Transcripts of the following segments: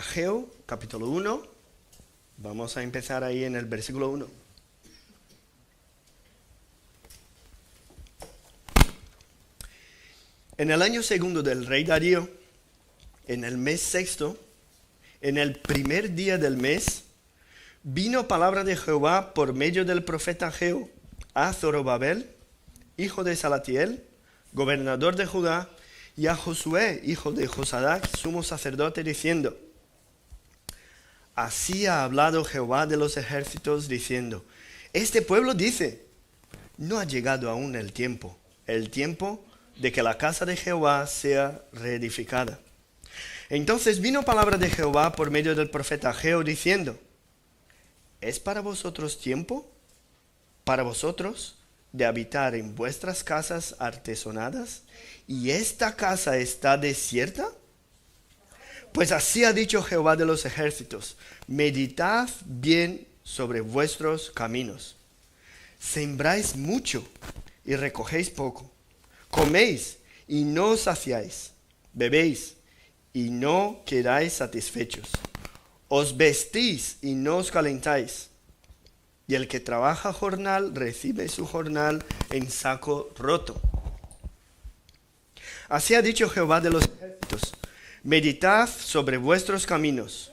Ageo, capítulo 1. Vamos a empezar ahí en el versículo 1. En el año segundo del rey Darío, en el mes sexto, en el primer día del mes, vino palabra de Jehová por medio del profeta Ageo a Zorobabel, hijo de Salatiel, gobernador de Judá, y a Josué, hijo de Josadac, sumo sacerdote, diciendo: Así ha hablado Jehová de los ejércitos, diciendo: Este pueblo dice, no ha llegado aún el tiempo de que la casa de Jehová sea reedificada. Entonces vino palabra de Jehová por medio del profeta Ageo, diciendo: ¿Es para vosotros tiempo, para vosotros, de habitar en vuestras casas artesonadas, y esta casa está desierta? Pues así ha dicho Jehová de los ejércitos: meditad bien sobre vuestros caminos. Sembráis mucho y recogéis poco. Coméis y no os saciáis. Bebéis y no quedáis satisfechos. Os vestís y no os calentáis. Y el que trabaja jornal recibe su jornal en saco roto. Así ha dicho Jehová de los ejércitos: meditad sobre vuestros caminos.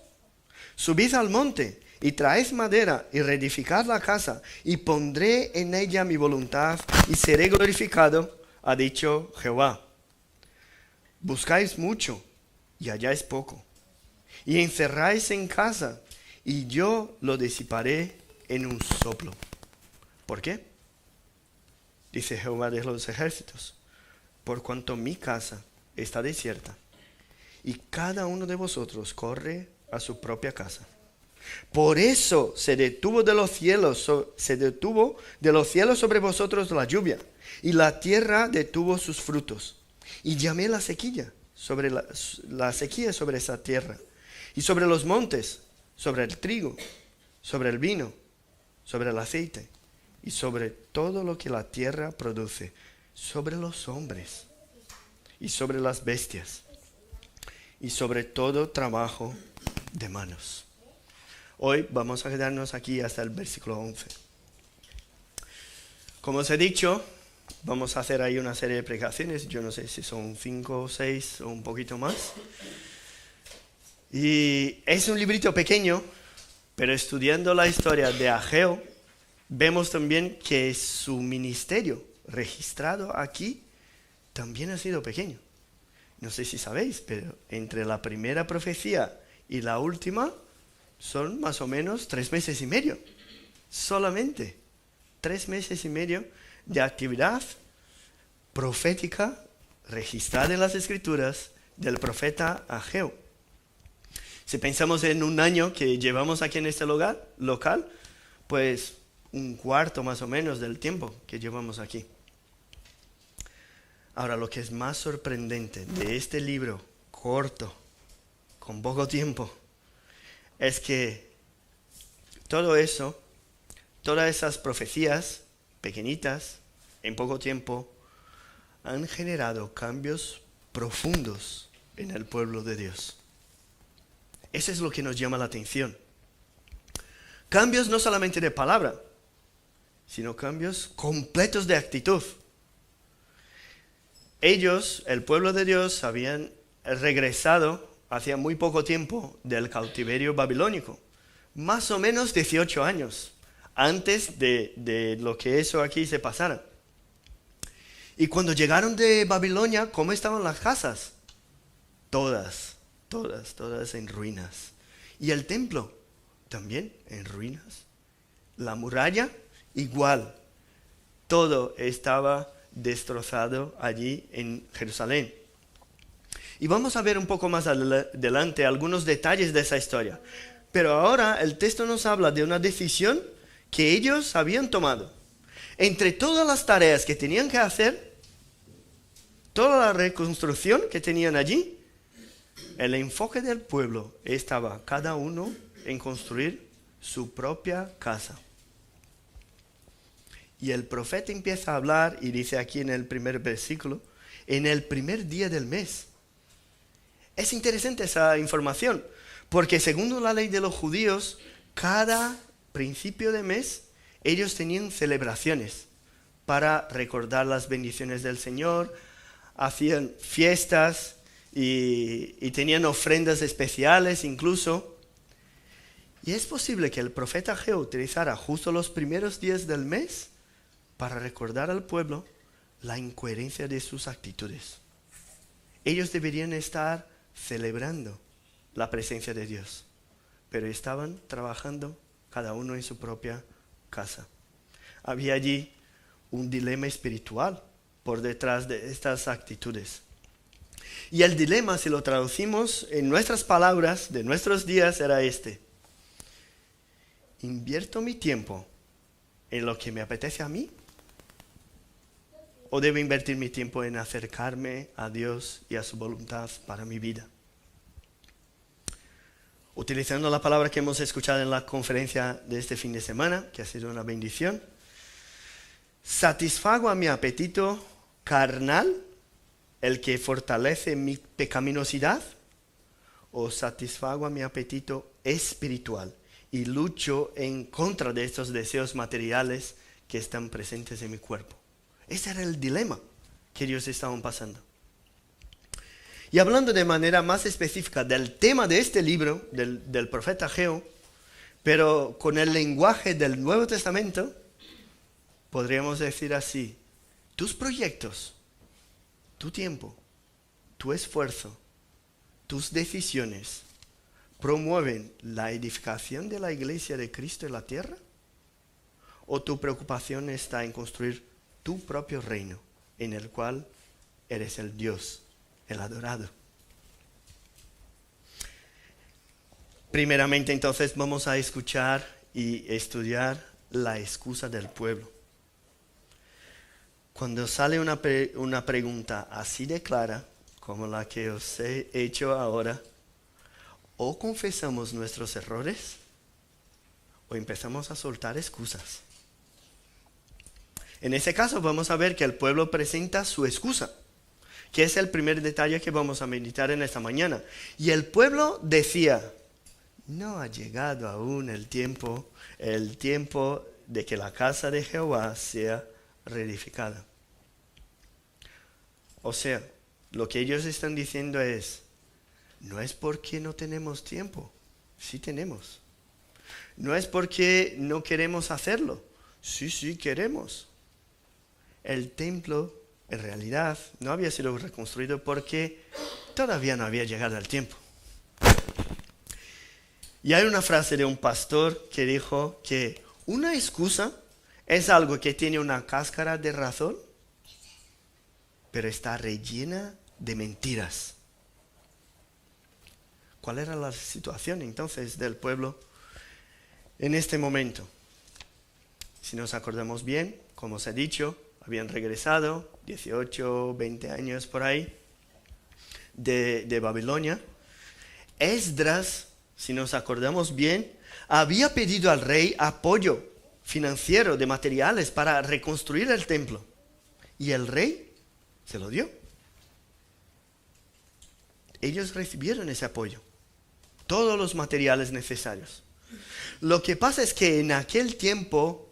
Subid al monte y traed madera y reedificad la casa, y pondré en ella mi voluntad y seré glorificado, ha dicho Jehová. Buscáis mucho y halláis poco, y encerráis en casa, y yo lo disiparé en un soplo. ¿Por qué? Dice Jehová de los ejércitos: por cuanto mi casa está desierta, y cada uno de vosotros corre a su propia casa. Por eso se detuvo de los cielos sobre vosotros la lluvia, y la tierra detuvo sus frutos. Y llamé la sequía sobre la sequía sobre esa tierra, y sobre los montes, sobre el trigo, sobre el vino, sobre el aceite, y sobre todo lo que la tierra produce, sobre los hombres, y sobre las bestias, y sobre todo trabajo de manos. Hoy vamos a quedarnos aquí hasta el versículo 11. Como os he dicho, vamos a hacer ahí una serie de predicaciones. Yo no sé si son 5 o 6 o un poquito más. Y es un librito pequeño, pero estudiando la historia de Ageo, vemos también que su ministerio registrado aquí también ha sido pequeño. No sé si sabéis, pero entre la primera profecía y la última son más o menos 3 meses y medio. Solamente 3 meses y medio de actividad profética registrada en las Escrituras del profeta Ageo. Si pensamos en un año que llevamos aquí en este local, pues un cuarto más o menos del tiempo que llevamos aquí. Ahora, lo que es más sorprendente de este libro corto, con poco tiempo, es que todo eso, todas esas profecías pequeñitas, en poco tiempo, han generado cambios profundos en el pueblo de Dios. Eso es lo que nos llama la atención. Cambios no solamente de palabra, sino cambios completos de actitud. Ellos, el pueblo de Dios, habían regresado hacía muy poco tiempo del cautiverio babilónico, más o menos 18 años antes de lo que eso aquí se pasara. Y cuando llegaron de Babilonia, ¿cómo estaban las casas? Todas en ruinas. Y el templo también en ruinas. La muralla igual. Todo estaba destrozado allí en Jerusalén. Y vamos a ver un poco más adelante algunos detalles de esa historia. Pero ahora el texto nos habla de una decisión que ellos habían tomado. Entre todas las tareas que tenían que hacer, toda la reconstrucción que tenían allí, el enfoque del pueblo estaba cada uno en construir su propia casa. Y el profeta empieza a hablar y dice aquí en el primer versículo: en el primer día del mes. Es interesante esa información, Porque según la ley de los judíos, cada principio de mes ellos tenían celebraciones para recordar las bendiciones del Señor, hacían fiestas y tenían ofrendas especiales incluso. Y es posible que el profeta Ageo utilizara justo los primeros días del mes para recordar al pueblo la incoherencia de sus actitudes. Ellos deberían estar celebrando la presencia de Dios, pero estaban trabajando cada uno en su propia casa. Había allí un dilema espiritual por detrás de estas actitudes. Y el dilema, si lo traducimos en nuestras palabras de nuestros días, era este: ¿invierto mi tiempo en lo que me apetece a mí? ¿O debo invertir mi tiempo en acercarme a Dios y a su voluntad para mi vida? Utilizando la palabra que hemos escuchado en la conferencia de este fin de semana, que ha sido una bendición, ¿satisfago a mi apetito carnal, el que fortalece mi pecaminosidad? ¿O satisfago a mi apetito espiritual y lucho en contra de estos deseos materiales que están presentes en mi cuerpo? Ese era el dilema que ellos estaban pasando. Y hablando de manera más específica del tema de este libro, del profeta Ageo, pero con el lenguaje del Nuevo Testamento, podríamos decir así: tus proyectos, tu tiempo, tu esfuerzo, tus decisiones, ¿promueven la edificación de la iglesia de Cristo en la tierra? ¿O tu preocupación está en construir tu propio reino, en el cual eres el Dios, el adorado? Primeramente, entonces, vamos a escuchar y estudiar la excusa del pueblo. Cuando sale una pregunta así de clara, como la que os he hecho ahora, o confesamos nuestros errores, o empezamos a soltar excusas. En ese caso vamos a ver que el pueblo presenta su excusa, que es el primer detalle que vamos a meditar en esta mañana. Y el pueblo decía: no ha llegado aún el tiempo de que la casa de Jehová sea reedificada. O sea, lo que ellos están diciendo es: no es porque no tenemos tiempo, sí tenemos. No es porque no queremos hacerlo, sí queremos. El templo en realidad no había sido reconstruido porque todavía no había llegado el tiempo. Y hay una frase de un pastor que dijo que una excusa es algo que tiene una cáscara de razón, pero está rellena de mentiras. ¿Cuál era la situación entonces del pueblo en este momento? Si nos acordamos bien, como os he dicho, habían regresado 18, 20 años por ahí de Babilonia. Esdras, si nos acordamos bien, había pedido al rey apoyo financiero de materiales para reconstruir el templo. Y el rey se lo dio. Ellos recibieron ese apoyo, todos los materiales necesarios. Lo que pasa es que en aquel tiempo,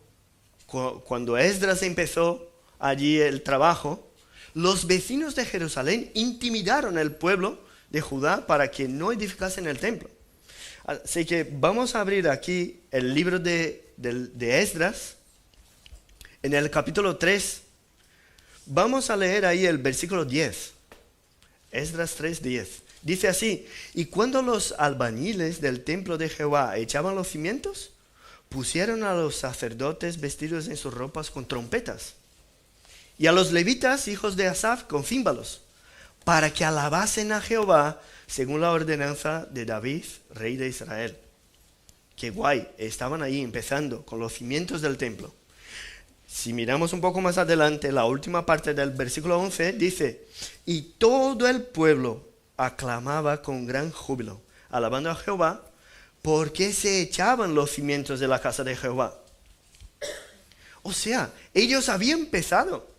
cuando Esdras empezó allí el trabajo, los vecinos de Jerusalén intimidaron al pueblo de Judá para que no edificasen el templo. Así que vamos a abrir aquí el libro de Esdras, en el capítulo 3. Vamos a leer ahí el versículo 10. Esdras 3:10. Dice así: y cuando los albañiles del templo de Jehová echaban los cimientos, pusieron a los sacerdotes vestidos en sus ropas con trompetas, y a los levitas, hijos de Asaf, con címbalos, para que alabasen a Jehová según la ordenanza de David, rey de Israel. Qué guay, estaban ahí empezando con los cimientos del templo. Si miramos un poco más adelante, la última parte del versículo 11 dice: y todo el pueblo aclamaba con gran júbilo, alabando a Jehová, porque se echaban los cimientos de la casa de Jehová. O sea, ellos habían empezado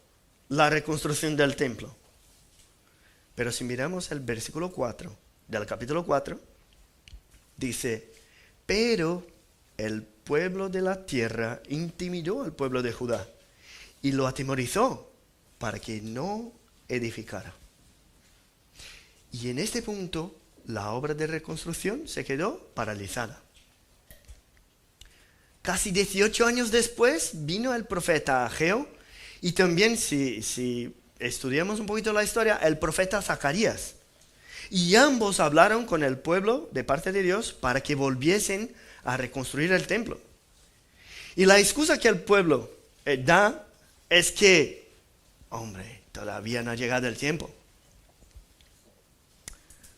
la reconstrucción del templo. Pero si miramos el versículo 4 del capítulo 4, Dice, pero el pueblo de la tierra intimidó al pueblo de Judá y lo atemorizó para que no edificara. Y en este punto, la obra de reconstrucción se quedó paralizada. Casi 18 años después vino el profeta Ageo y también, si estudiamos un poquito la historia, el profeta Zacarías. Y ambos hablaron con el pueblo de parte de Dios para que volviesen a reconstruir el templo. Y la excusa que el pueblo da es que, hombre, todavía no ha llegado el tiempo.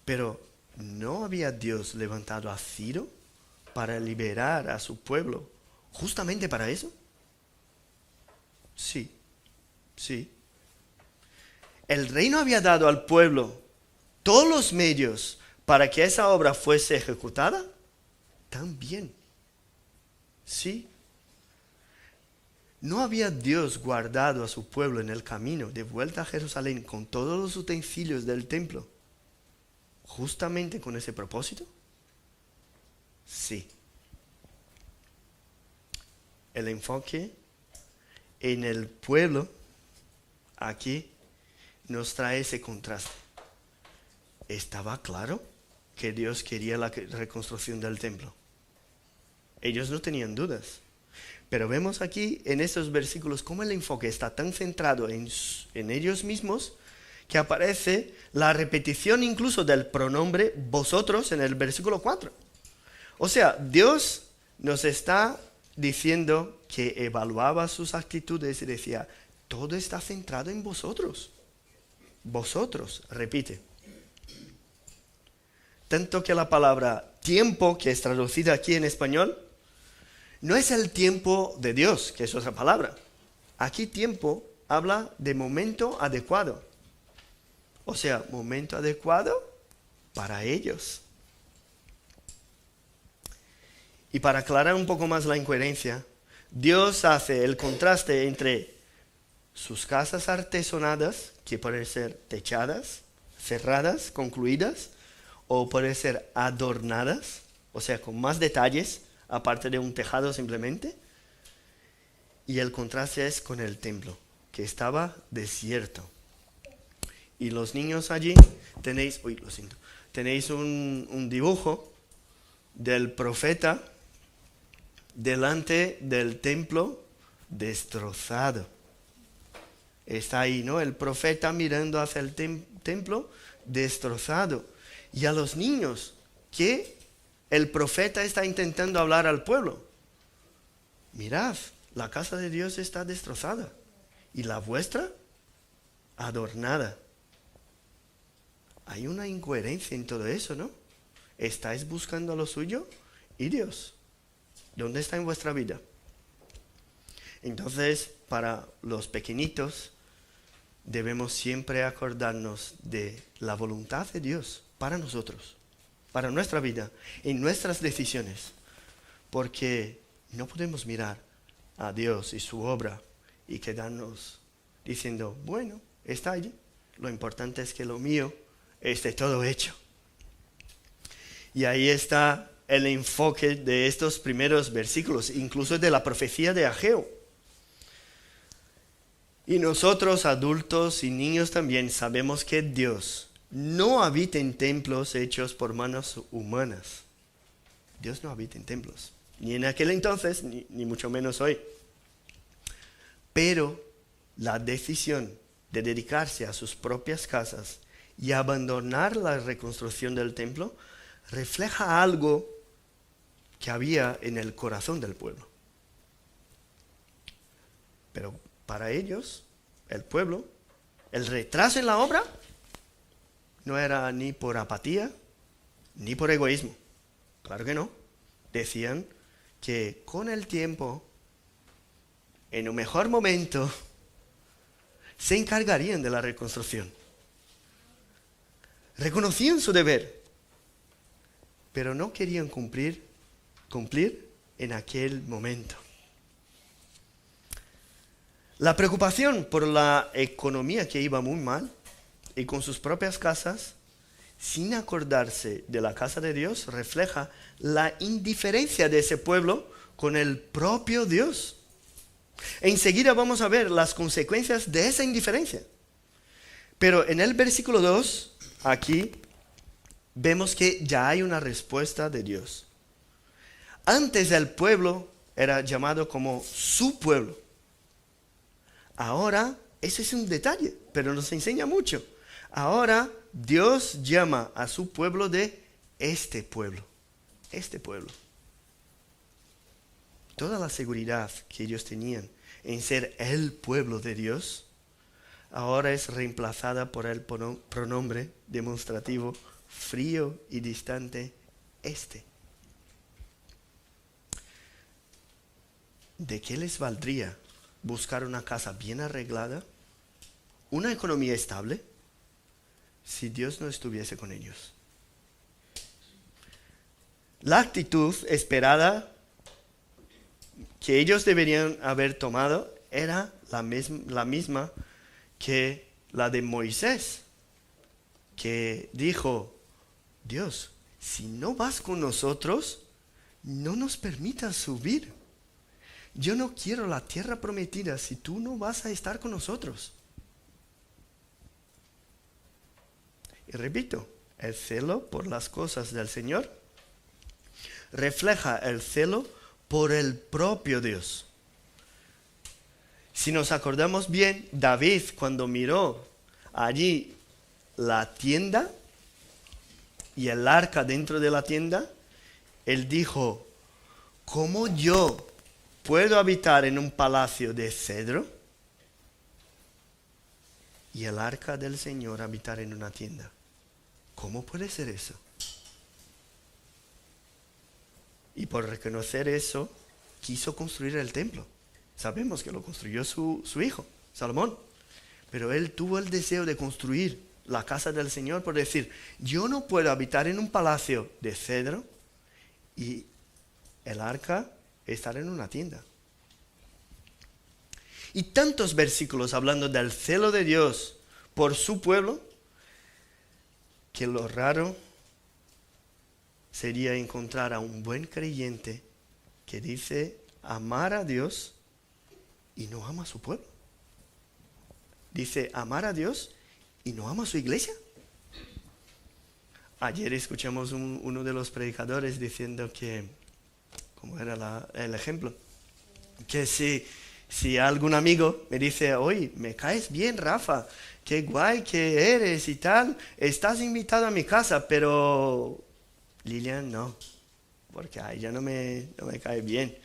Pero ¿no había Dios levantado a Ciro para liberar a su pueblo justamente para eso? Sí. El rey no había dado al pueblo todos los medios para que esa obra fuese ejecutada. También. Sí. ¿No había Dios guardado a su pueblo en el camino de vuelta a Jerusalén con todos los utensilios del templo justamente con ese propósito? Sí. El enfoque en el pueblo aquí nos trae ese contraste. Estaba claro que Dios quería la reconstrucción del templo. Ellos no tenían dudas. Pero vemos aquí en estos versículos cómo el enfoque está tan centrado en ellos mismos que aparece la repetición incluso del pronombre vosotros en el versículo 4. O sea, Dios nos está diciendo que evaluaba sus actitudes y decía, todo está centrado en vosotros. Vosotros, repite. Tanto que la palabra tiempo, que es traducida aquí en español, no es el tiempo de Dios, que es otra palabra. Aquí tiempo habla de momento adecuado. O sea, momento adecuado para ellos. Y para aclarar un poco más la incoherencia, Dios hace el contraste entre sus casas artesonadas, que pueden ser techadas, cerradas, concluidas, o pueden ser adornadas, o sea, con más detalles, aparte de un tejado simplemente. Y el contraste es con el templo, que estaba desierto. Y los niños allí tenéis un dibujo del profeta delante del templo destrozado. Está ahí, ¿no? El profeta mirando hacia el templo destrozado. Y a los niños, que el profeta está intentando hablar al pueblo. Mirad, la casa de Dios está destrozada. ¿Y la vuestra? Adornada. Hay una incoherencia en todo eso, ¿no? ¿Estáis buscando lo suyo? ¿Y Dios? ¿Dónde está en vuestra vida? Entonces, para los pequeñitos, debemos siempre acordarnos de la voluntad de Dios para nosotros, para nuestra vida, en nuestras decisiones. Porque no podemos mirar a Dios y su obra y quedarnos diciendo, bueno, está allí. Lo importante es que lo mío esté todo hecho. Y ahí está el enfoque de estos primeros versículos, incluso de la profecía de Ageo. Y nosotros, adultos y niños también, sabemos que Dios no habita en templos hechos por manos humanas. Dios no habita en templos, ni en aquel entonces, ni mucho menos hoy. Pero la decisión de dedicarse a sus propias casas y abandonar la reconstrucción del templo refleja algo que había en el corazón del pueblo. Pero para ellos, el pueblo, el retraso en la obra no era ni por apatía ni por egoísmo. Claro que no. Decían que con el tiempo, en un mejor momento, se encargarían de la reconstrucción. Reconocían su deber, pero no querían cumplir en aquel momento. La preocupación por la economía que iba muy mal y con sus propias casas sin acordarse de la casa de Dios, refleja la indiferencia de ese pueblo con el propio Dios. Enseguida vamos a ver las consecuencias de esa indiferencia. Pero en el versículo 2, aquí, vemos que ya hay una respuesta de Dios. Antes el pueblo era llamado como su pueblo. Ahora, ese es un detalle, pero nos enseña mucho. Ahora Dios llama a su pueblo de este pueblo. Este pueblo. Toda la seguridad que ellos tenían en ser el pueblo de Dios, ahora es reemplazada por el pronombre demostrativo frío y distante, este. ¿De qué les valdría buscar una casa bien arreglada, una economía estable, si Dios no estuviese con ellos? La actitud esperada que ellos deberían haber tomado era la misma que la de Moisés, que dijo: Dios, si no vas con nosotros, no nos permitas subir. Yo no quiero la tierra prometida si tú no vas a estar con nosotros. Y repito, el celo por las cosas del Señor refleja el celo por el propio Dios. Si nos acordamos bien, David, cuando miró allí la tienda y el arca dentro de la tienda, él dijo: ¿cómo yo puedo habitar en un palacio de cedro y el arca del Señor habitar en una tienda? ¿Cómo puede ser eso? Y por reconocer eso, quiso construir el templo. Sabemos que lo construyó su hijo, Salomón. Pero él tuvo el deseo de construir la casa del Señor por decir: yo no puedo habitar en un palacio de cedro y el arca estar en una tienda. Y tantos versículos hablando del celo de Dios por su pueblo, que lo raro sería encontrar a un buen creyente que dice amar a Dios y no ama a su pueblo. Dice amar a Dios y no ama a su iglesia. Ayer escuchamos uno de los predicadores diciendo que, ¿cómo era el ejemplo? Que si algún amigo me dice: oye, me caes bien, Rafa, qué guay que eres y tal, estás invitado a mi casa, pero Lilian no, porque a ella no me cae bien.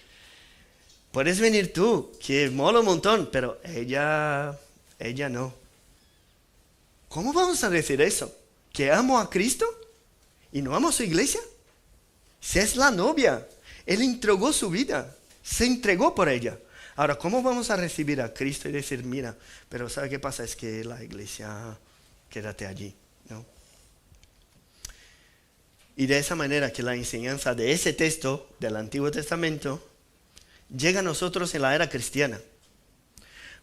Puedes venir tú, que mola un montón, pero ella no. ¿Cómo vamos a decir eso? ¿Que amo a Cristo y no amo a su iglesia? Si es la novia, Él entregó su vida, se entregó por ella. Ahora, ¿cómo vamos a recibir a Cristo y decir: mira, pero ¿sabe qué pasa? Es que la iglesia, quédate allí, ¿no? Y de esa manera que la enseñanza de ese texto del Antiguo Testamento llega a nosotros en la era cristiana.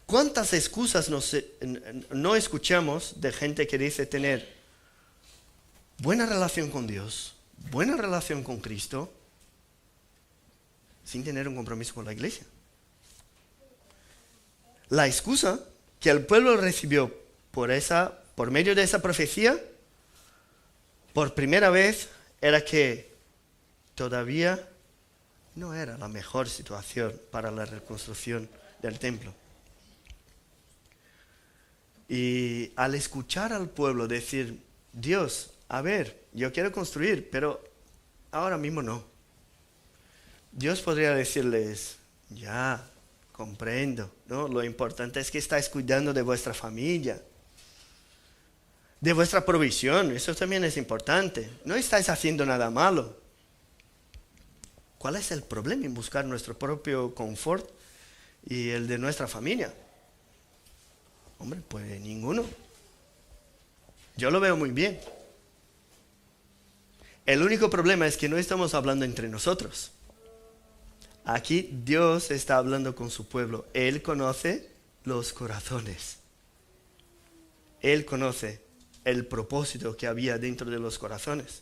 ¿Cuántas excusas no escuchamos de gente que dice tener buena relación con Dios, buena relación con Cristo, sin tener un compromiso con la iglesia? La excusa que el pueblo recibió por medio de esa profecía, por primera vez, era que todavía no era la mejor situación para la reconstrucción del templo. Y al escuchar al pueblo decir: Dios, a ver, yo quiero construir, pero ahora mismo no. Dios podría decirles: ya, comprendo, ¿no? Lo importante es que estáis cuidando de vuestra familia, de vuestra provisión, eso también es importante. No estáis haciendo nada malo. ¿Cuál es el problema en buscar nuestro propio confort y el de nuestra familia? Hombre, pues ninguno. Yo lo veo muy bien. El único problema es que no estamos hablando entre nosotros. Aquí Dios está hablando con su pueblo. Él conoce los corazones. Él conoce el propósito que había dentro de los corazones.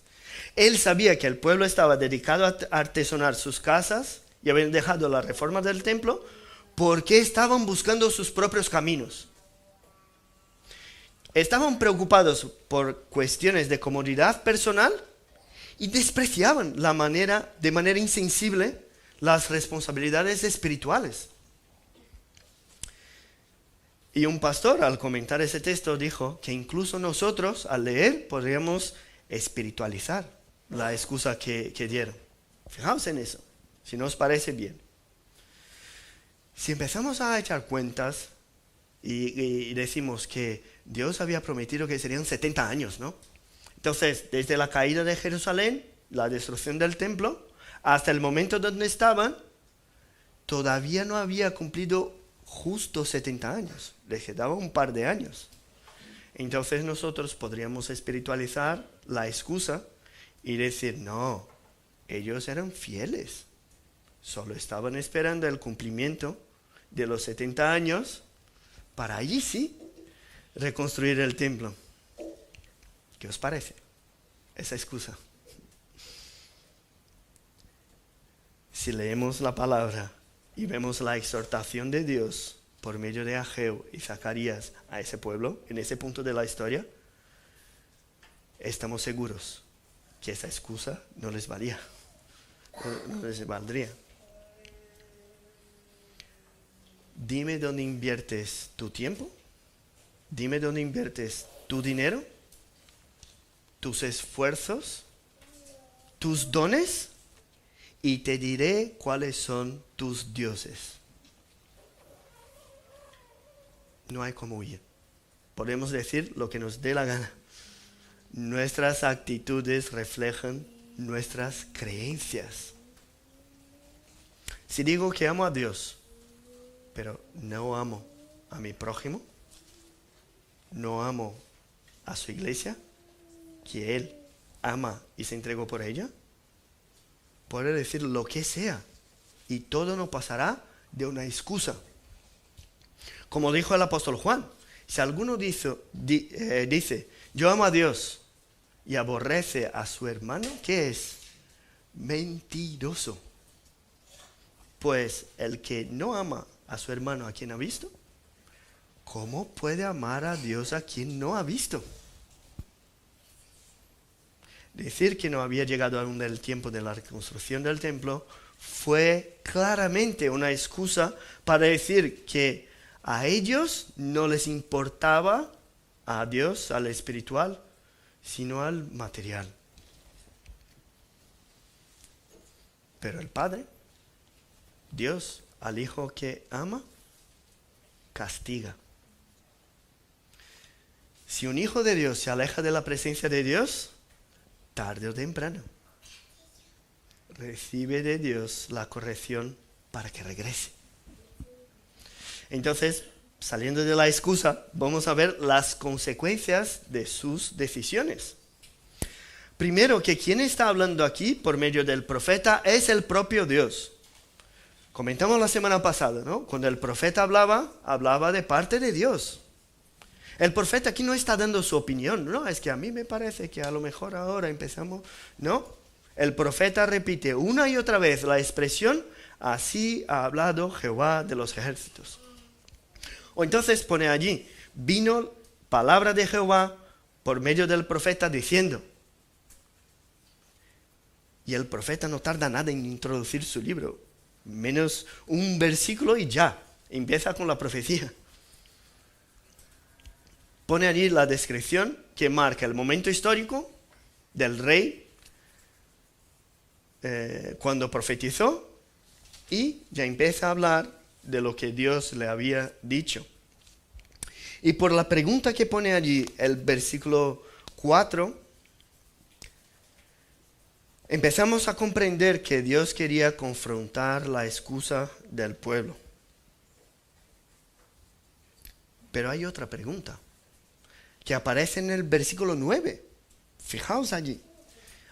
Él sabía que el pueblo estaba dedicado a artesonar sus casas y habían dejado la reforma del templo porque estaban buscando sus propios caminos. Estaban preocupados por cuestiones de comodidad personal y despreciaban de manera insensible las responsabilidades espirituales. Y un pastor, al comentar ese texto, dijo que incluso nosotros, al leer, podríamos espiritualizar la excusa que dieron. Fijaos en eso, si no os parece bien. Si empezamos a echar cuentas y decimos que Dios había prometido que serían 70 años, ¿no? Entonces, desde la caída de Jerusalén, la destrucción del templo, hasta el momento donde estaban, todavía no había cumplido justo 70 años. Les quedaba un par de años. Entonces nosotros podríamos espiritualizar la excusa y decir, no, ellos eran fieles. Solo estaban esperando el cumplimiento de los 70 años para allí sí reconstruir el templo. ¿Qué os parece esa excusa? Si leemos la palabra y vemos la exhortación de Dios por medio de Ageo y Zacarías a ese pueblo, en ese punto de la historia, estamos seguros que esa excusa no les valía, no les valdría. Dime dónde inviertes tu tiempo, dime dónde inviertes tu dinero, tus esfuerzos, tus dones, y te diré cuáles son tus dioses. No hay cómo huir. Podemos decir lo que nos dé la gana. Nuestras actitudes reflejan nuestras creencias. Si digo que amo a Dios, pero no amo a mi prójimo, no amo a su iglesia, que Él ama y se entregó por ella, puede decir lo que sea y todo no pasará de una excusa. Como dijo el apóstol Juan, si alguno dice, yo amo a Dios y aborrece a su hermano, ¿qué es? Mentiroso. Pues el que no ama a su hermano a quien ha visto, ¿cómo puede amar a Dios a quien no ha visto? Decir que no había llegado aún el tiempo de la reconstrucción del templo fue claramente una excusa para decir que a ellos no les importaba a Dios, al espiritual, sino al material. Pero el Padre, Dios, al Hijo que ama, castiga. Si un hijo de Dios se aleja de la presencia de Dios, tarde o temprano, recibe de Dios la corrección para que regrese. Entonces, saliendo de la excusa, vamos a ver las consecuencias de sus decisiones. Primero, que quien está hablando aquí por medio del profeta es el propio Dios. Comentamos la semana pasada, ¿no? Cuando el profeta hablaba de parte de Dios. El profeta aquí no está dando su opinión, no, es que a mí me parece que a lo mejor ahora empezamos, no. El profeta repite una y otra vez la expresión, así ha hablado Jehová de los ejércitos. O entonces pone allí, vino palabra de Jehová por medio del profeta diciendo. Y el profeta no tarda nada en introducir su libro, menos un versículo y ya, empieza con la profecía. Pone allí la descripción que marca el momento histórico del rey cuando profetizó y ya empieza a hablar de lo que Dios le había dicho. Y por la pregunta que pone allí el versículo 4, empezamos a comprender que Dios quería confrontar la excusa del pueblo. Pero hay otra pregunta que aparece en el versículo 9. Fijaos allí.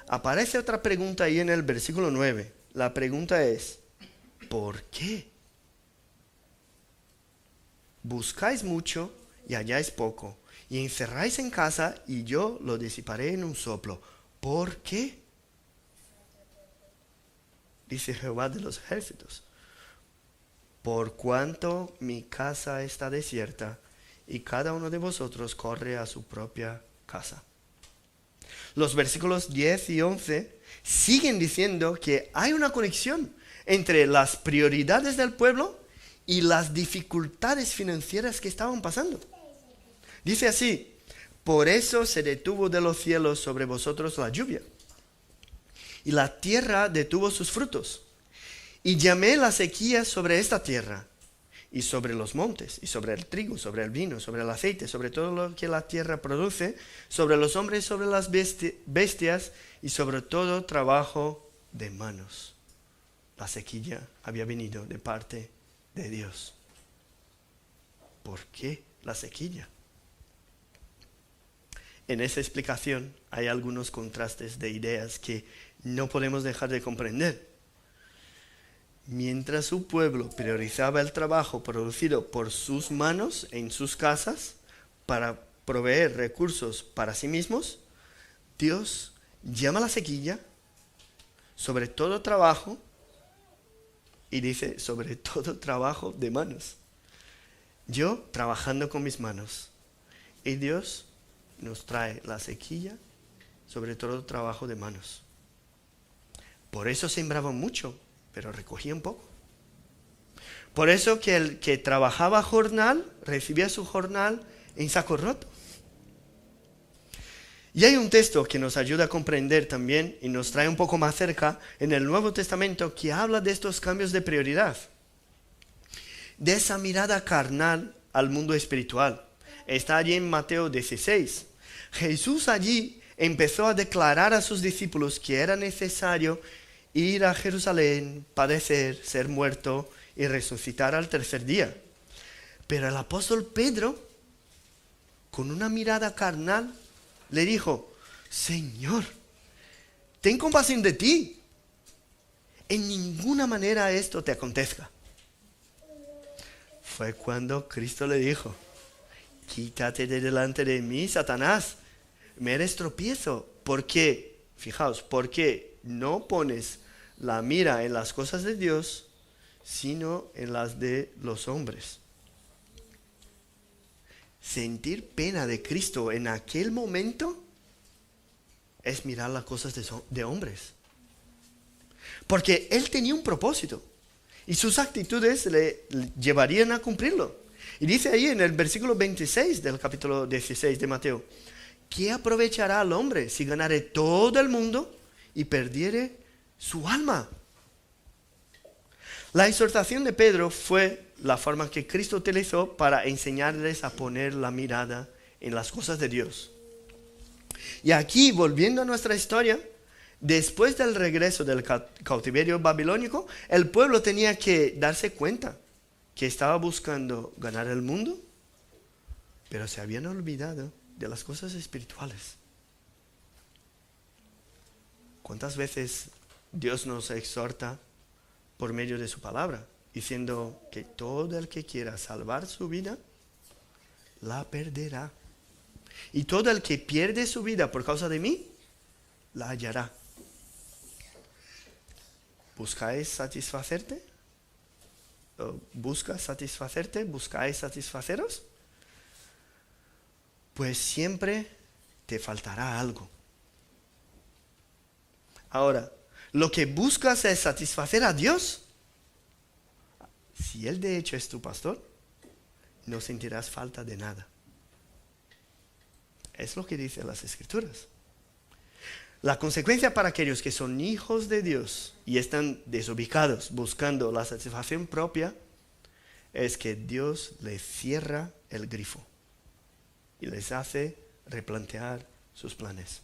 Aparece otra pregunta ahí en el versículo 9. La pregunta es, ¿por qué? Buscáis mucho y allá es poco. Y encerráis en casa y yo lo disiparé en un soplo. ¿Por qué? Dice Jehová de los ejércitos. Por cuanto mi casa está desierta y cada uno de vosotros corre a su propia casa. Los versículos 10 y 11 siguen diciendo que hay una conexión entre las prioridades del pueblo y las dificultades financieras que estaban pasando. Dice así: por eso se detuvo de los cielos sobre vosotros la lluvia, y la tierra detuvo sus frutos. Y llamé la sequía sobre esta tierra, y sobre los montes, y sobre el trigo, sobre el vino, sobre el aceite, sobre todo lo que la tierra produce, sobre los hombres, sobre las bestias, y sobre todo trabajo de manos. La sequía había venido de parte de Dios. ¿Por qué la sequía? En esa explicación hay algunos contrastes de ideas que no podemos dejar de comprender. Mientras su pueblo priorizaba el trabajo producido por sus manos en sus casas para proveer recursos para sí mismos, Dios llama la sequía sobre todo trabajo y dice sobre todo trabajo de manos. Yo trabajando con mis manos y Dios nos trae la sequía sobre todo trabajo de manos. Por eso sembraban mucho, pero recogían poco. Por eso que el que trabajaba jornal recibía su jornal en saco roto. Y hay un texto que nos ayuda a comprender también y nos trae un poco más cerca en el Nuevo Testamento que habla de estos cambios de prioridad, de esa mirada carnal al mundo espiritual. Está allí en Mateo 16. Jesús allí empezó a declarar a sus discípulos que era necesario ir a Jerusalén, padecer, ser muerto y resucitar al tercer día. Pero el apóstol Pedro, con una mirada carnal, le dijo: Señor, ten compasión de ti. En ninguna manera esto te acontezca. Fue cuando Cristo le dijo: quítate de delante de mí, Satanás, me eres tropiezo. ¿Por qué? Fijaos, porque no pones la mira en las cosas de Dios, sino en las de los hombres. Sentir pena de Cristo en aquel momento es mirar las cosas de hombres. Porque Él tenía un propósito y sus actitudes le llevarían a cumplirlo. Y dice ahí en el versículo 26 del capítulo 16 de Mateo: ¿qué aprovechará al hombre si ganare todo el mundo y perdiere su alma? La exhortación de Pedro fue la forma que Cristo utilizó para enseñarles a poner la mirada en las cosas de Dios. Y aquí, volviendo a nuestra historia, después del regreso del cautiverio babilónico, el pueblo tenía que darse cuenta que estaba buscando ganar el mundo, pero se habían olvidado de las cosas espirituales. ¿Cuántas veces Dios nos exhorta por medio de su palabra, diciendo que todo el que quiera salvar su vida, la perderá? Y todo el que pierde su vida por causa de mí, la hallará. ¿Buscáis satisfacerte? ¿Buscas satisfacerte? ¿Buscáis satisfaceros? Pues siempre te faltará algo. Ahora, lo que buscas es satisfacer a Dios. Si Él de hecho es tu pastor, no sentirás falta de nada. Es lo que dicen las Escrituras. La consecuencia para aquellos que son hijos de Dios y están desubicados buscando la satisfacción propia es que Dios les cierra el grifo y les hace replantear sus planes.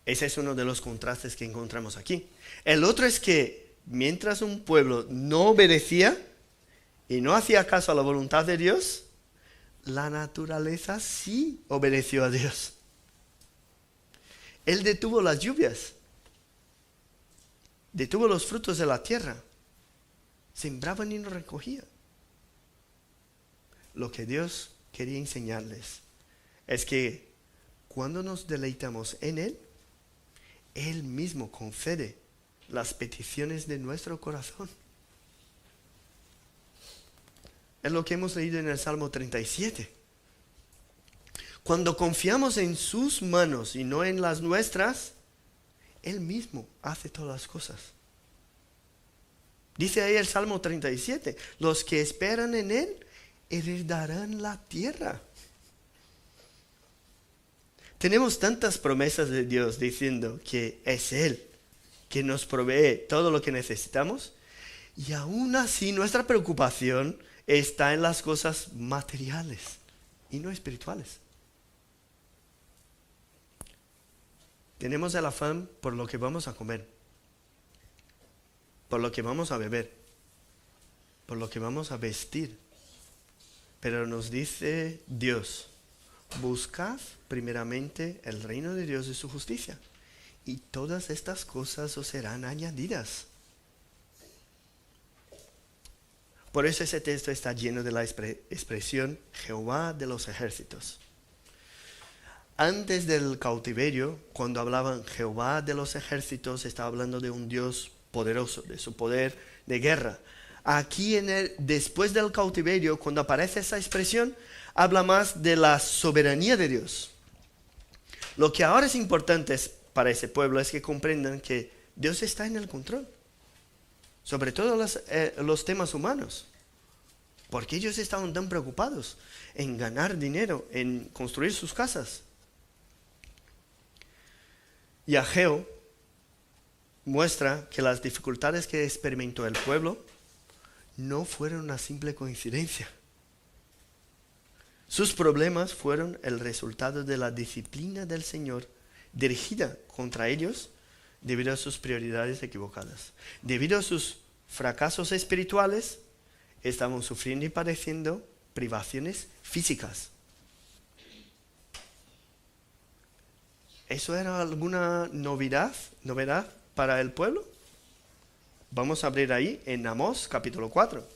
Ese es uno de los contrastes que encontramos aquí. El otro es que mientras un pueblo no obedecía y no hacía caso a la voluntad de Dios, la naturaleza sí obedeció a Dios. Él detuvo las lluvias, detuvo los frutos de la tierra, sembraban y no recogían. lo que Dios quería enseñarles es que cuando nos deleitamos en Él, Él mismo concede las peticiones de nuestro corazón. Es lo que hemos leído en el Salmo 37. Cuando confiamos en sus manos y no en las nuestras, Él mismo hace todas las cosas. Dice ahí el Salmo 37, los que esperan en Él heredarán la tierra. Tenemos tantas promesas de Dios diciendo que es Él que nos provee todo lo que necesitamos, y aún así nuestra preocupación está en las cosas materiales y no espirituales. Tenemos el afán por lo que vamos a comer, por lo que vamos a beber, por lo que vamos a vestir. Pero nos dice Dios, buscad primeramente el reino de Dios y su justicia, y todas estas cosas os serán añadidas. Por eso ese texto está lleno de la expresión Jehová de los ejércitos. Antes del cautiverio, cuando hablaban Jehová de los ejércitos, estaba hablando de un Dios poderoso, de su poder de guerra. Aquí después del cautiverio, cuando aparece esa expresión, habla más de la soberanía de Dios. Lo que ahora es importante para ese pueblo es que comprendan que Dios está en el control, sobre todo los temas humanos. Porque ellos estaban tan preocupados en ganar dinero, en construir sus casas. Y Ageo muestra que las dificultades que experimentó el pueblo no fueron una simple coincidencia. Sus problemas fueron el resultado de la disciplina del Señor dirigida contra ellos debido a sus prioridades equivocadas. Debido a sus fracasos espirituales, estaban sufriendo y padeciendo privaciones físicas. ¿Eso era alguna novedad para el pueblo? Vamos a abrir ahí en Amós capítulo 4.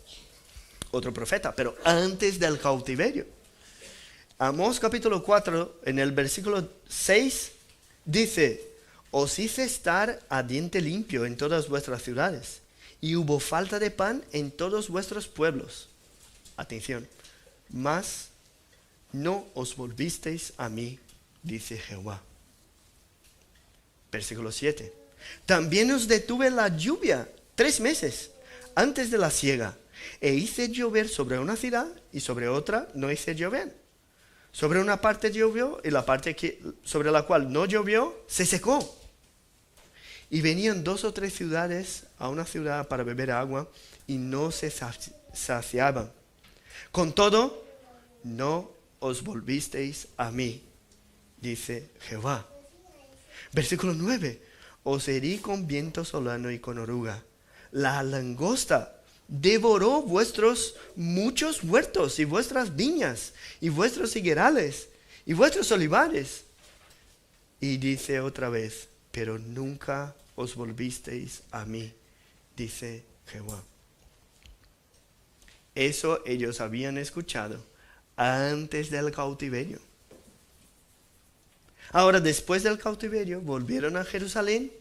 Otro profeta, pero antes del cautiverio. Amós capítulo 4, en el versículo 6, dice: os hice estar a diente limpio en todas vuestras ciudades, y hubo falta de pan en todos vuestros pueblos. Atención, mas no os volvisteis a mí, dice Jehová. Versículo 7. También os detuve la lluvia 3 meses antes de la siega, e hice llover sobre una ciudad y sobre otra no hice llover. Sobre una parte llovió y la parte sobre la cual no llovió se secó. Y venían 2 o 3 ciudades a una ciudad para beber agua y no se saciaban. Con todo, no os volvisteis a mí, dice Jehová. Versículo 9. Os herí con viento solano y con oruga. La langosta devoró vuestros muchos huertos y vuestras viñas y vuestros higuerales y vuestros olivares. Y dice otra vez: pero nunca os volvisteis a mí, dice Jehová. Eso ellos habían escuchado antes del cautiverio. Ahora, después del cautiverio, volvieron a Jerusalén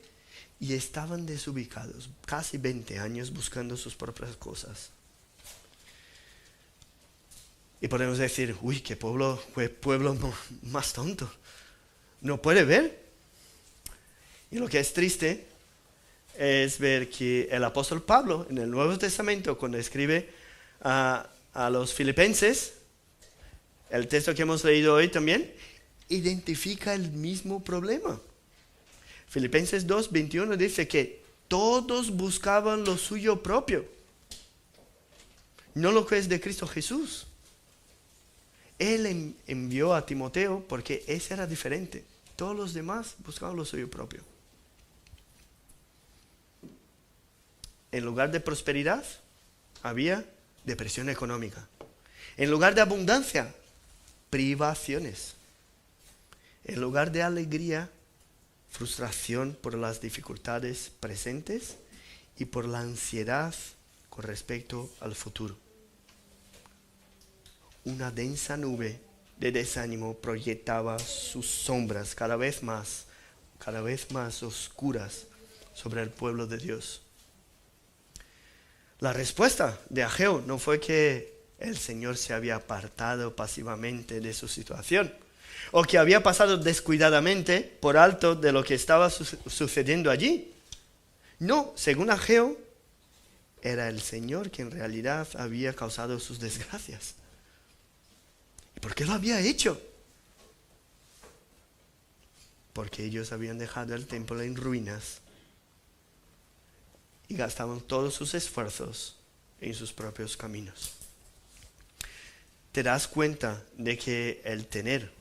y estaban desubicados, casi 20 años buscando sus propias cosas. Y podemos decir: uy, qué pueblo más tonto. No puede ver. Y lo que es triste es ver que el apóstol Pablo, en el Nuevo Testamento, cuando escribe a los filipenses, el texto que hemos leído hoy también, identifica el mismo problema. Filipenses 2:21 dice que todos buscaban lo suyo propio, no lo que es de Cristo Jesús. Él envió a Timoteo porque ese era diferente. Todos los demás buscaban lo suyo propio. En lugar de prosperidad, había depresión económica. En lugar de abundancia, privaciones. En lugar de alegría, frustración por las dificultades presentes y por la ansiedad con respecto al futuro. una densa nube de desánimo proyectaba sus sombras cada vez más oscuras sobre el pueblo de Dios. La respuesta de Ageo no fue que el Señor se había apartado pasivamente de su situación, o que había pasado descuidadamente por alto de lo que estaba sucediendo allí. No, según Ageo, era el Señor que en realidad había causado sus desgracias. ¿Y por qué lo había hecho? Porque ellos habían dejado el templo en ruinas y gastaban todos sus esfuerzos en sus propios caminos. Te das cuenta de que el tener,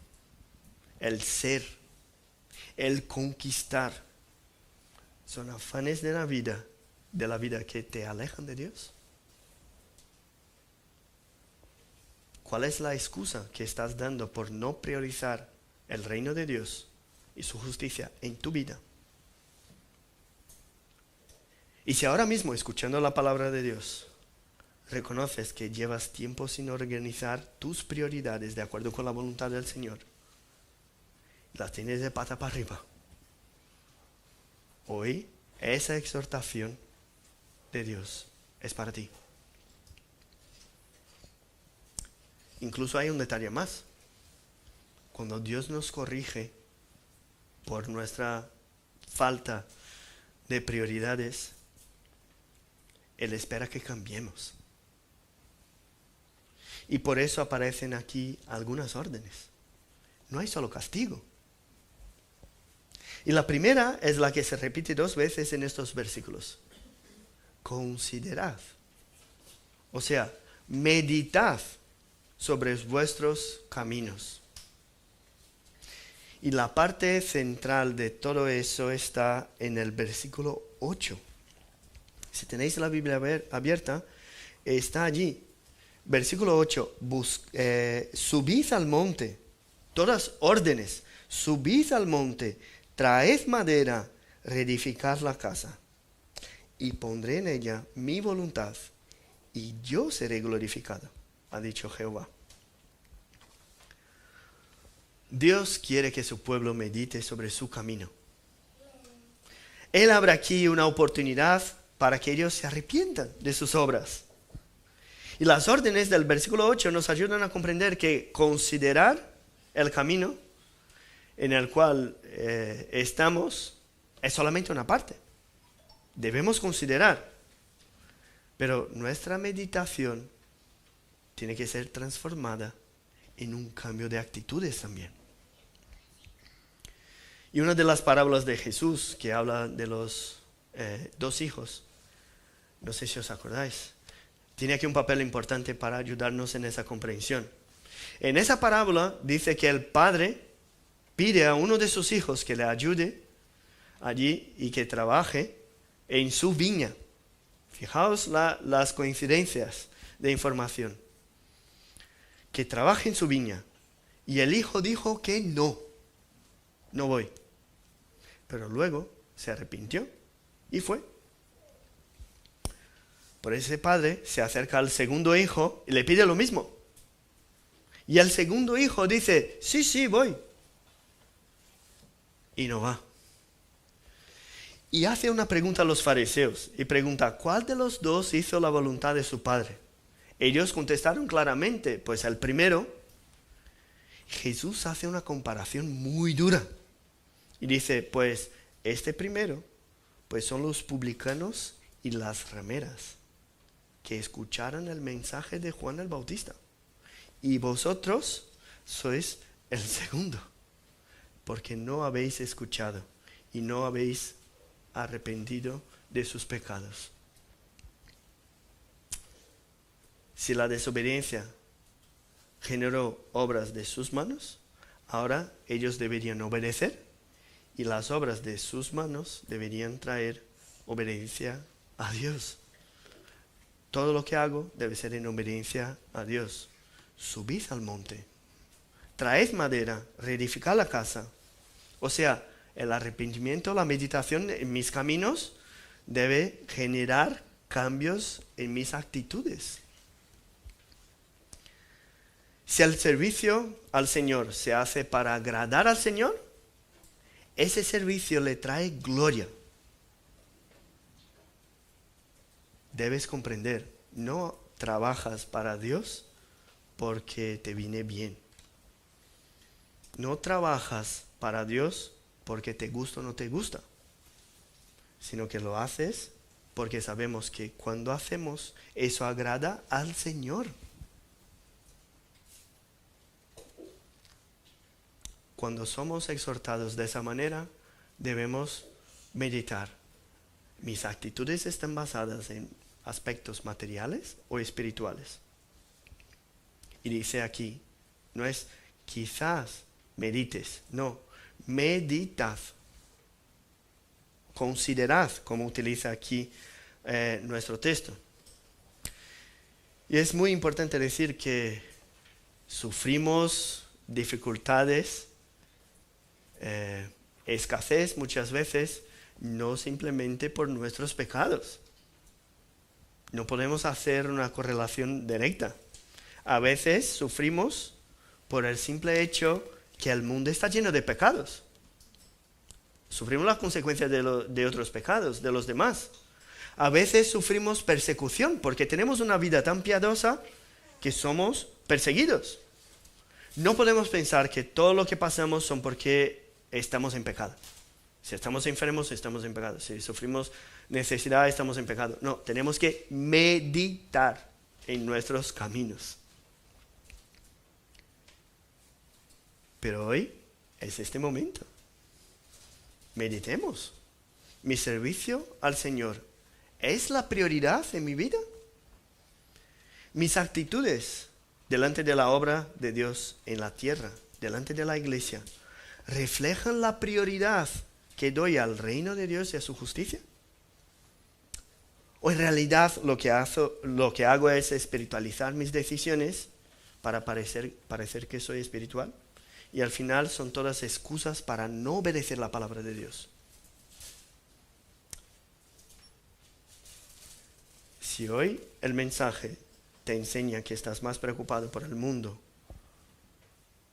el ser, el conquistar son afanes de la vida que te alejan de Dios. ¿Cuál es la excusa que estás dando por no priorizar el reino de Dios y su justicia en tu vida? Y si ahora mismo, escuchando la palabra de Dios, reconoces que llevas tiempo sin organizar tus prioridades de acuerdo con la voluntad del Señor, las tienes de pata para arriba, hoy esa exhortación de Dios es para ti. Incluso hay un detalle más. Cuando Dios nos corrige por nuestra falta de prioridades, Él espera que cambiemos. Y por eso aparecen aquí algunas órdenes. No hay solo castigo. Y la primera es la que se repite 2 veces en estos versículos. Considerad. O sea, meditad sobre vuestros caminos. Y la parte central de todo eso está en el versículo 8. Si tenéis la Biblia abierta, está allí. Versículo 8. Subid al monte. Todas órdenes. Subid al monte. Traed madera. Reedificad la casa. Y pondré en ella mi voluntad. Y yo seré glorificado, ha dicho Jehová. Dios quiere que su pueblo medite sobre su camino. Él abre aquí una oportunidad para que ellos se arrepientan de sus obras. Y las órdenes del versículo 8 nos ayudan a comprender que considerar el camino en el cual estamos es solamente una parte. Debemos considerar, pero nuestra meditación tiene que ser transformada en un cambio de actitudes también. Y una de las parábolas de Jesús que habla de los 2 hijos, no sé si os acordáis, tiene aquí un papel importante para ayudarnos en esa comprensión. En esa parábola dice que el padre pide a uno de sus hijos que le ayude allí y que trabaje en su viña. Fijaos las coincidencias de información. Que trabaje en su viña. Y el hijo dijo que no voy. Pero luego se arrepintió y fue. Por ese padre se acerca al segundo hijo y le pide lo mismo. Y el segundo hijo dice, sí, voy. Y no va. Y hace una pregunta a los fariseos y pregunta, ¿cuál de los 2 hizo la voluntad de su padre? Ellos contestaron claramente, pues el primero. Jesús hace una comparación muy dura y dice, pues este primero, pues son los publicanos y las rameras que escucharon el mensaje de Juan el Bautista. Y vosotros sois el segundo, porque no habéis escuchado y no habéis arrepentido de sus pecados. Si la desobediencia generó obras de sus manos, ahora ellos deberían obedecer y las obras de sus manos deberían traer obediencia a Dios. Todo lo que hago debe ser en obediencia a Dios. Subid al monte, traed madera, reedificad la casa. O sea, el arrepentimiento, la meditación en mis caminos debe generar cambios en mis actitudes. Si el servicio al Señor se hace para agradar al Señor, ese servicio le trae gloria. Debes comprender, no trabajas para Dios porque te viene bien. No trabajas para Dios porque te gusta o no te gusta, sino que lo haces porque sabemos que cuando hacemos eso agrada al Señor. Cuando somos exhortados de esa manera, debemos meditar. ¿Mis actitudes están basadas en aspectos materiales o espirituales? Y dice aquí, no es quizás medites, no, meditad. Considerad, como utiliza aquí nuestro texto. Y es muy importante decir que sufrimos dificultades, escasez muchas veces, no simplemente por nuestros pecados. No podemos hacer una correlación directa. A veces sufrimos por el simple hecho que el mundo está lleno de pecados. Sufrimos las consecuencias de otros pecados, de los demás. A veces sufrimos persecución porque tenemos una vida tan piadosa que somos perseguidos. No podemos pensar que todo lo que pasamos son porque estamos en pecado. Si estamos enfermos, estamos en pecado. Si sufrimos necesidad, estamos en pecado. No, tenemos que meditar en nuestros caminos. Pero hoy es este momento. Meditemos. ¿Mi servicio al Señor es la prioridad en mi vida? Mis actitudes delante de la obra de Dios en la tierra, delante de la iglesia, ¿reflejan la prioridad que doy al reino de Dios y a su justicia? ¿O en realidad lo que hago es espiritualizar mis decisiones para parecer que soy espiritual? Y al final son todas excusas para no obedecer la palabra de Dios. Si hoy el mensaje te enseña que estás más preocupado por el mundo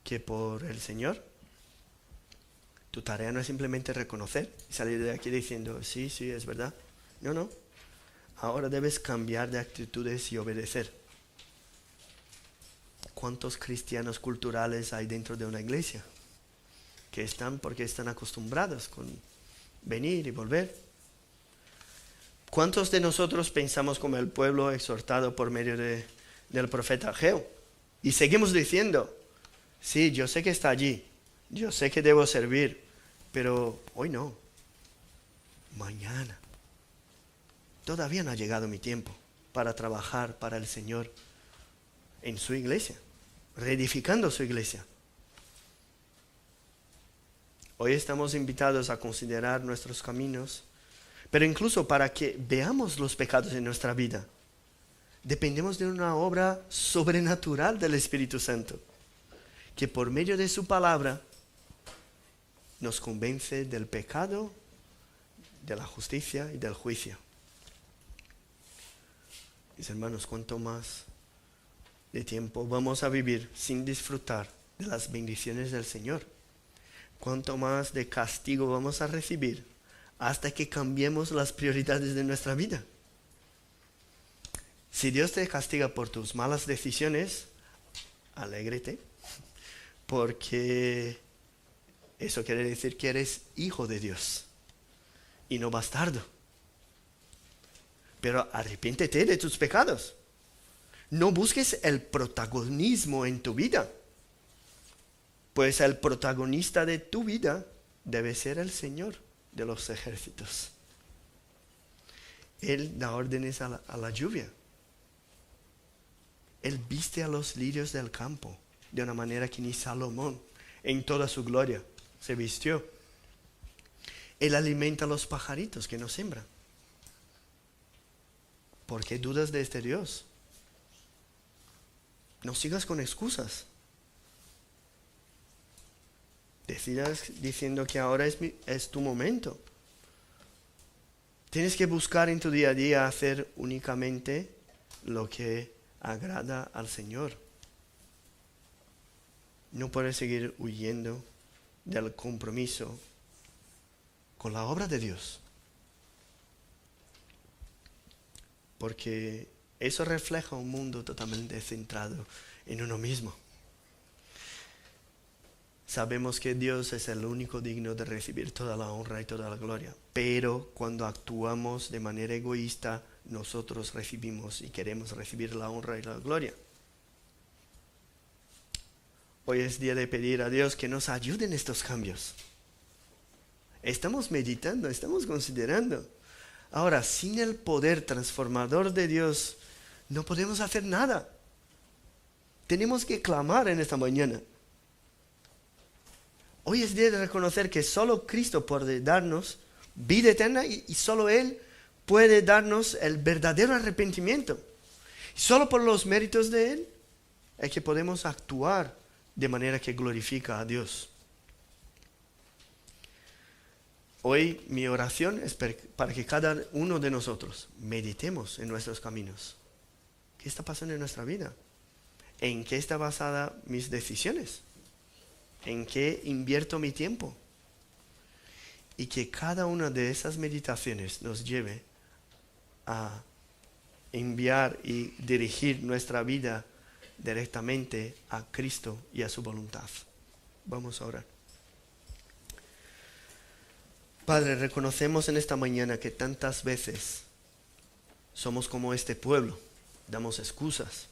que por el Señor, tu tarea no es simplemente reconocer y salir de aquí diciendo, sí, es verdad. No. Ahora debes cambiar de actitudes y obedecer. ¿Cuántos cristianos culturales hay dentro de una iglesia? Que están porque están acostumbrados con venir y volver. ¿Cuántos de nosotros pensamos como el pueblo exhortado por medio del profeta Ageo? Y seguimos diciendo, sí, yo sé que está allí, yo sé que debo servir, pero hoy no, mañana. Todavía no ha llegado mi tiempo para trabajar para el Señor en su iglesia, reedificando su iglesia. Hoy estamos invitados a considerar nuestros caminos, pero incluso para que veamos los pecados en nuestra vida, dependemos de una obra sobrenatural del Espíritu Santo, que por medio de su palabra nos convence del pecado, de la justicia y del juicio. Mis hermanos, ¿cuánto más de tiempo vamos a vivir sin disfrutar de las bendiciones del Señor? ¿Cuánto más de castigo vamos a recibir hasta que cambiemos las prioridades de nuestra vida? Si Dios te castiga por tus malas decisiones, alégrate, porque eso quiere decir que eres hijo de Dios y no bastardo. Pero arrepiéntete de tus pecados. No busques el protagonismo en tu vida, pues el protagonista de tu vida debe ser el Señor de los ejércitos. Él da órdenes a la lluvia. Él viste a los lirios del campo de una manera que ni Salomón en toda su gloria se vistió. Él alimenta a los pajaritos que no siembran. ¿Por qué dudas de este Dios? No sigas con excusas. Decidas diciendo que ahora es tu momento. Tienes que buscar en tu día a día hacer únicamente lo que agrada al Señor. no puedes seguir huyendo del compromiso con la obra de Dios. Porque eso refleja un mundo totalmente centrado en uno mismo. Sabemos que Dios es el único digno de recibir toda la honra y toda la gloria. Pero cuando actuamos de manera egoísta, nosotros recibimos y queremos recibir la honra y la gloria. Hoy es día de pedir a Dios que nos ayude en estos cambios. Estamos meditando, estamos considerando. Ahora, sin el poder transformador de Dios, no podemos hacer nada. Tenemos que clamar en esta mañana. Hoy es día de reconocer que solo Cristo puede darnos vida eterna y solo Él puede darnos el verdadero arrepentimiento. Y solo por los méritos de Él es que podemos actuar de manera que glorifica a Dios. Hoy mi oración es para que cada uno de nosotros meditemos en nuestros caminos. ¿Qué está pasando en nuestra vida? ¿En qué está basada mis decisiones? ¿En qué invierto mi tiempo? Y que cada una de esas meditaciones nos lleve a enviar y dirigir nuestra vida directamente a Cristo y a su voluntad. Vamos a orar. Padre, reconocemos en esta mañana que tantas veces somos como este pueblo, damos excusas,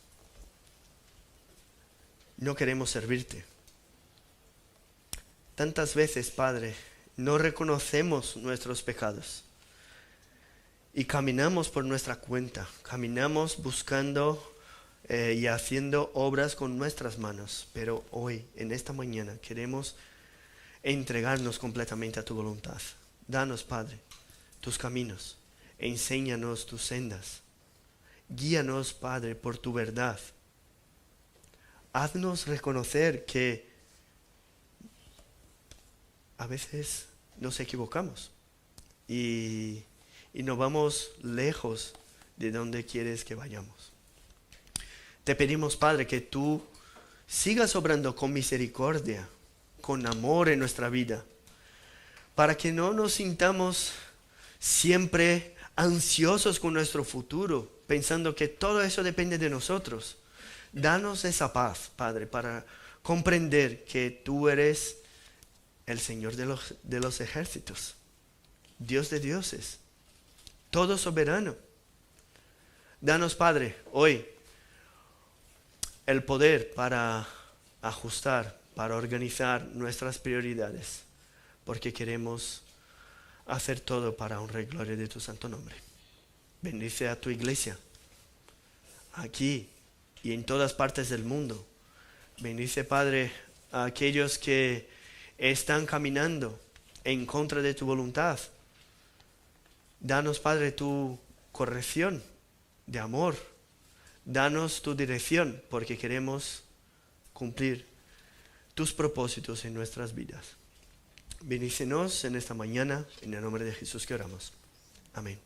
no queremos servirte. Tantas veces, Padre, no reconocemos nuestros pecados y caminamos por nuestra cuenta, caminamos buscando y haciendo obras con nuestras manos, pero hoy, en esta mañana, queremos entregarnos completamente a tu voluntad. Danos, Padre, tus caminos, enséñanos tus sendas, guíanos, Padre, por tu verdad. Haznos reconocer que a veces nos equivocamos y nos vamos lejos de donde quieres que vayamos. Te pedimos, Padre, que tú sigas obrando con misericordia, con amor en nuestra vida, para que no nos sintamos siempre ansiosos con nuestro futuro, pensando que todo eso depende de nosotros. Danos esa paz, Padre, para comprender que tú eres el Señor de los ejércitos, Dios de dioses, todo soberano. Danos, Padre, hoy el poder para ajustar, para organizar nuestras prioridades, porque queremos hacer todo para honra y gloria de tu santo nombre. Bendice a tu iglesia, aquí y en todas partes del mundo. Bendice, Padre, a aquellos que están caminando en contra de tu voluntad. Danos, Padre, tu corrección de amor. Danos tu dirección, porque queremos cumplir tus propósitos en nuestras vidas. Bendícenos en esta mañana, en el nombre de Jesús que oramos. Amén.